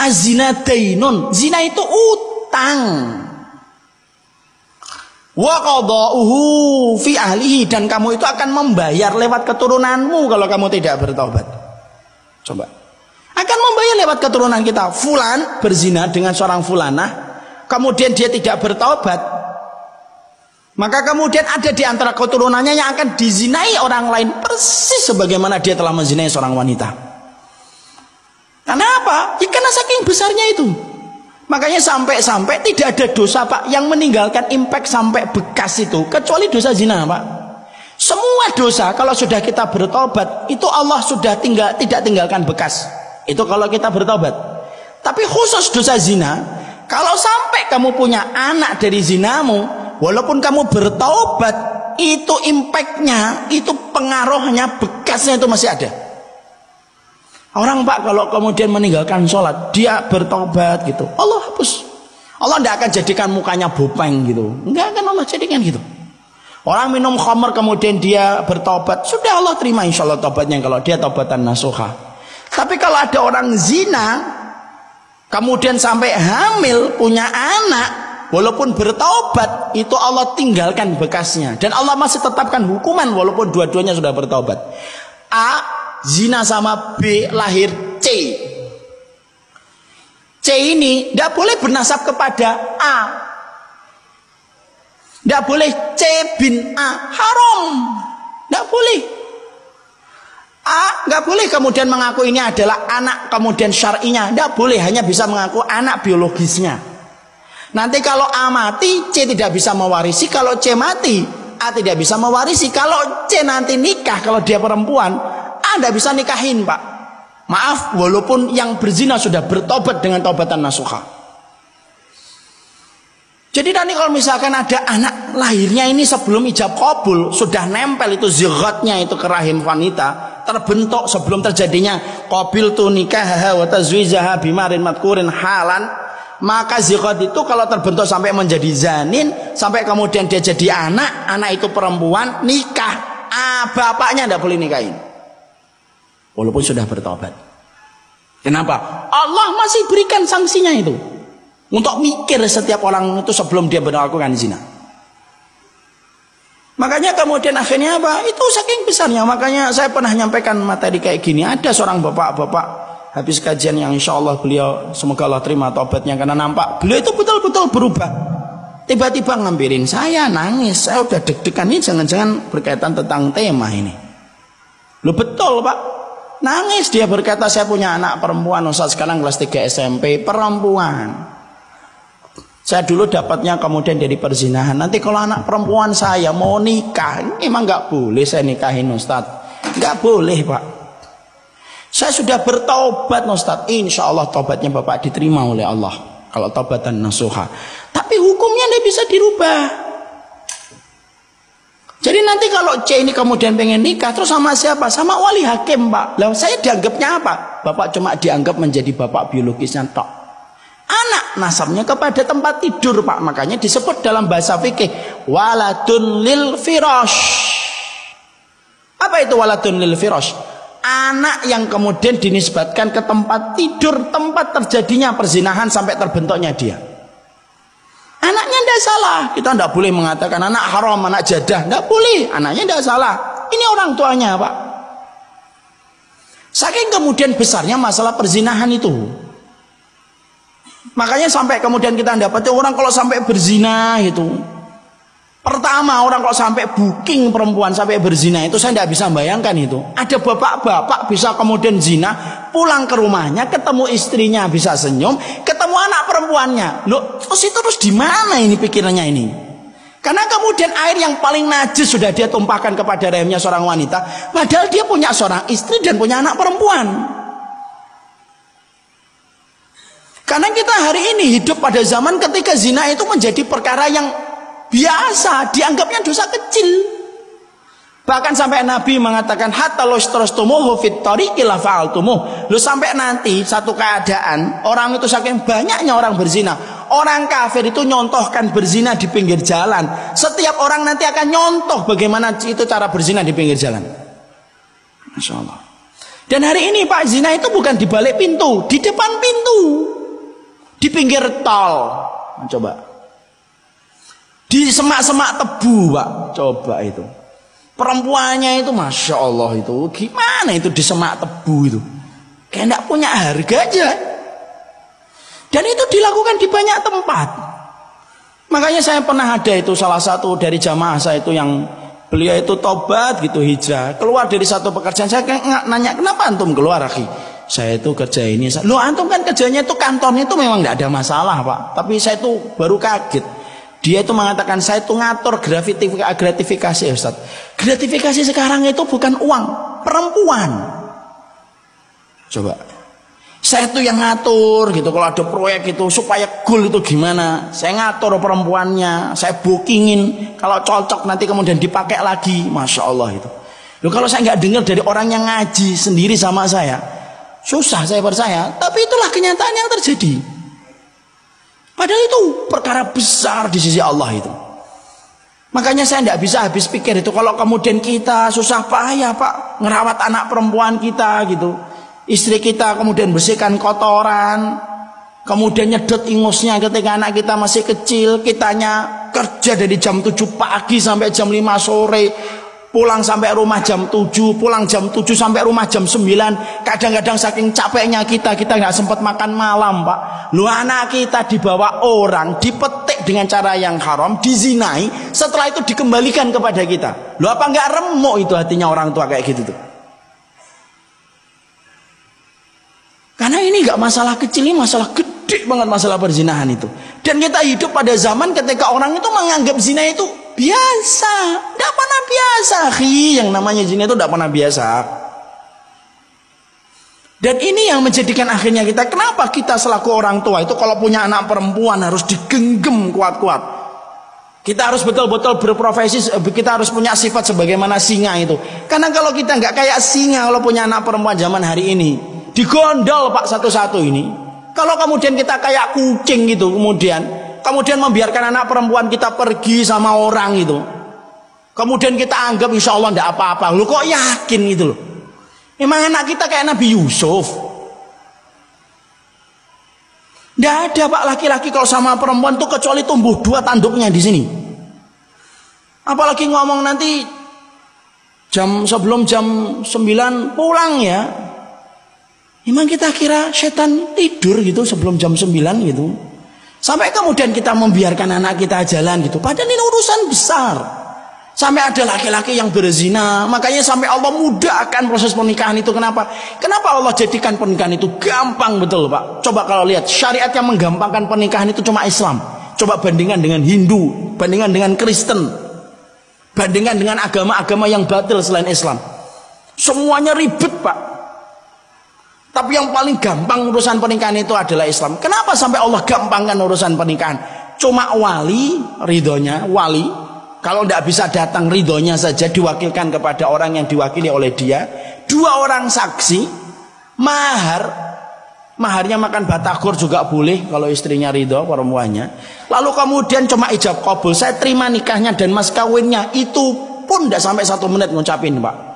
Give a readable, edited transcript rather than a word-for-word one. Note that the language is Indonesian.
Az-zina dainun. Zina itu utang. Wa qada'uhu fi ahlihi, dan kamu itu akan membayar lewat keturunanmu kalau kamu tidak bertobat. Coba. Akan membayar lewat keturunan kita. Fulan berzina dengan seorang fulanah, kemudian dia tidak bertobat, maka kemudian ada di antara keturunannya yang akan dizinai orang lain persis sebagaimana dia telah menzinai seorang wanita. Kenapa? Ya karena saking besarnya itu. Makanya sampai-sampai tidak ada dosa Pak yang meninggalkan impact sampai bekas itu, kecuali dosa zina Pak. Semua dosa kalau sudah kita bertobat itu Allah sudah tidak tinggalkan bekas. Itu kalau kita bertobat. Tapi khusus dosa zina, kalau sampai kamu punya anak dari zinamu, walaupun kamu bertobat, itu impactnya, itu pengaruhnya, bekasnya itu masih ada. Orang Pak kalau kemudian meninggalkan sholat, dia bertobat gitu, Allah hapus. Allah tidak akan jadikan mukanya bopeng gitu, enggak akan Allah jadikan gitu. Orang minum khamr kemudian dia bertobat, sudah Allah terima insya Allah tobatnya kalau dia tobatan nasuha. Tapi kalau ada orang zina kemudian sampai hamil, punya anak, walaupun bertobat, itu Allah tinggalkan bekasnya, dan Allah masih tetapkan hukuman walaupun dua-duanya sudah bertobat. A zina sama B lahir C. C ini tidak boleh bernasab kepada A, tidak boleh C bin A, haram, tidak boleh. A nggak boleh kemudian mengaku ini adalah anak kemudian syar'inya, tidak boleh, hanya bisa mengaku anak biologisnya. Nanti kalau A mati, C tidak bisa mewarisi. Kalau C mati, A tidak bisa mewarisi. Kalau C nanti nikah, kalau dia perempuan, A tidak bisa nikahin Pak. Maaf, walaupun yang berzina sudah bertobat dengan tobatan nasuha. Jadi nanti kalau misalkan ada anak lahirnya ini sebelum ijab qabul, sudah nempel itu zighatnya itu ke rahim wanita, terbentuk sebelum terjadinya qabil tu nikah wa tazwijaha bimarin madkurin halan, maka zighat itu kalau terbentuk sampai menjadi zanin, sampai kemudian dia jadi anak itu perempuan, nikah, bapaknya tidak boleh nikahin walaupun sudah bertobat. Kenapa? Allah masih berikan sanksinya itu untuk mikir setiap orang itu sebelum dia melakukan zina. Makanya kemudian akhirnya apa? Itu saking besarnya. Makanya saya pernah nyampaikan materi kayak gini. Ada seorang bapak-bapak habis kajian yang insya Allah beliau, semoga Allah terima taubatnya, karena nampak beliau itu betul-betul berubah. Tiba-tiba ngambilin saya, nangis. Saya udah deg-degan, ini jangan-jangan berkaitan tentang tema ini. Loh betul Pak. Nangis dia, berkata saya punya anak perempuan, Ustaz sekarang kelas 3 SMP, perempuan. Saya dulu dapatnya kemudian dari perzinahan. Nanti kalau anak perempuan saya mau nikah, emang nggak boleh saya nikahin Ustaz. Nggak boleh Pak. Saya sudah bertaubat Ustaz. Insya Allah taubatnya Bapak diterima oleh Allah kalau taubatan nasuha. Tapi hukumnya tidak bisa dirubah. Jadi nanti kalau C ini kemudian pengen nikah, terus sama siapa? Sama wali hakim Pak. Lah saya dianggapnya apa? Bapak cuma dianggap menjadi bapak biologisnya tok. Anak nasabnya kepada tempat tidur Pak. Makanya disebut dalam bahasa fikih waladun lil firash. Apa itu waladun lil firash? Anak yang kemudian dinisbatkan ke tempat tidur, tempat terjadinya perzinahan sampai terbentuknya dia. Anaknya tidak salah. Kita tidak boleh mengatakan anak haram, anak jadah. Tidak boleh. Anaknya tidak salah. Ini orang tuanya Pak. Saking kemudian besarnya masalah perzinahan itu. Makanya sampai kemudian kita dapat orang kalau sampai berzina itu. Pertama orang kalau sampai booking perempuan sampai berzina itu, saya tidak bisa bayangkan itu. Ada bapak-bapak bisa kemudian zina, pulang ke rumahnya ketemu istrinya bisa senyum, ketemu anak perempuannya. Loh, terus di mana ini pikirannya ini? Karena kemudian air yang paling najis sudah dia tumpahkan kepada rahimnya seorang wanita, padahal dia punya seorang istri dan punya anak perempuan. Karena kita hari ini hidup pada zaman ketika zina itu menjadi perkara yang biasa, dianggapnya dosa kecil. Bahkan sampai Nabi mengatakan hatta lostostumuhu fit tariqi la fa'altumuh. Lu sampai nanti satu keadaan orang itu saking banyaknya orang berzina, orang kafir itu nyontohkan berzina di pinggir jalan. Setiap orang nanti akan nyontoh bagaimana itu cara berzina di pinggir jalan. Masya Allah. Dan hari ini Pak, zina itu bukan di balik pintu, di depan pintu. pinggir tol. Coba. Di semak-semak tebu, Pak. Coba itu. Perempuannya itu Masya Allah itu. Gimana itu di semak tebu itu? Kayak enggak punya harga aja. Dan itu dilakukan di banyak tempat. Makanya saya pernah ada itu salah satu dari jamaah saya itu yang beliau itu tobat gitu, hijrah, keluar dari satu pekerjaan. Saya nanya, kenapa antum keluar, akhi? Saya itu kerja ini. Loh, antum kan kerjanya itu kantornya itu memang enggak ada masalah, Pak. Tapi saya itu baru kaget. Dia itu mengatakan, saya itu ngatur gratifikasi, Ustaz. Gratifikasi sekarang itu bukan uang, perempuan. Coba. Saya itu yang ngatur gitu, kalau ada proyek itu supaya goal itu gimana. Saya ngatur perempuannya, saya bookingin. Kalau cocok nanti kemudian dipakai lagi. Masya Allah itu. Loh, kalau saya nggak dengar dari orang yang ngaji sendiri sama saya, susah saya percaya. Tapi itulah kenyataan yang terjadi. Padahal itu perkara besar di sisi Allah itu. Makanya saya tidak bisa habis pikir itu. Kalau kemudian kita susah payah, Pak, ngerawat anak perempuan kita gitu, istri kita kemudian bersihkan kotoran, kemudian nyedot ingusnya ketika anak kita masih kecil, kitanya kerja dari jam 7 pagi sampai jam 5 sore, pulang sampai rumah jam 7, pulang jam 7 sampai rumah jam 9. Kadang-kadang saking capeknya kita nggak sempat makan malam, Pak. Lu, anak kita dibawa orang, dipetik dengan cara yang haram, dizinai, setelah itu dikembalikan kepada kita. Lu, apa nggak remuk itu hatinya orang tua kayak gitu tuh? Karena ini nggak masalah kecil, ini masalah gede banget, masalah perzinahan itu. Dan kita hidup pada zaman ketika orang itu menganggap zina itu biasa, tidak pernah biasa, yang namanya zina itu tidak pernah biasa. Dan ini yang menjadikan akhirnya kita, kenapa kita selaku orang tua itu kalau punya anak perempuan harus digenggam kuat-kuat. Kita harus betul-betul berprofesi, kita harus punya sifat sebagaimana singa itu. Karena kalau kita nggak kayak singa kalau punya anak perempuan zaman hari ini, digondol, Pak, satu-satu ini. Kalau kemudian kita kayak kucing gitu, kemudian membiarkan anak perempuan kita pergi sama orang itu, kemudian kita anggap insya Allah tidak apa-apa. Lu kok yakin gitu loh? Emang anak kita kayak Nabi Yusuf? Tidak ada, Pak, laki-laki kalau sama perempuan tuh kecuali tumbuh 2 tanduknya di sini. Apalagi ngomong nanti sebelum jam 9 pulang ya. Emang kita kira setan tidur gitu sebelum jam 9 gitu? Sampai kemudian kita membiarkan anak kita jalan gitu. Padahal ini urusan besar. Sampai ada laki-laki yang berzina. Makanya sampai Allah mudahkan proses pernikahan itu. Kenapa? Kenapa Allah jadikan pernikahan itu gampang betul, Pak? Coba kalau lihat syariat yang menggampangkan pernikahan itu cuma Islam. Coba bandingkan dengan Hindu, bandingkan dengan Kristen, bandingkan dengan agama-agama yang batil selain Islam. Semuanya ribet, Pak. Tapi yang paling gampang urusan pernikahan itu adalah Islam. Kenapa sampai Allah gampangkan urusan pernikahan? Cuma wali, ridhonya, wali. Kalau tidak bisa datang, ridhonya saja diwakilkan kepada orang yang diwakili oleh dia. 2 orang saksi, maharnya makan batagor juga boleh kalau istrinya ridho, perempuannya. Lalu kemudian cuma ijab kabul, saya terima nikahnya dan mas kawinnya, itu pun tidak sampai 1 menit ngucapin, Pak.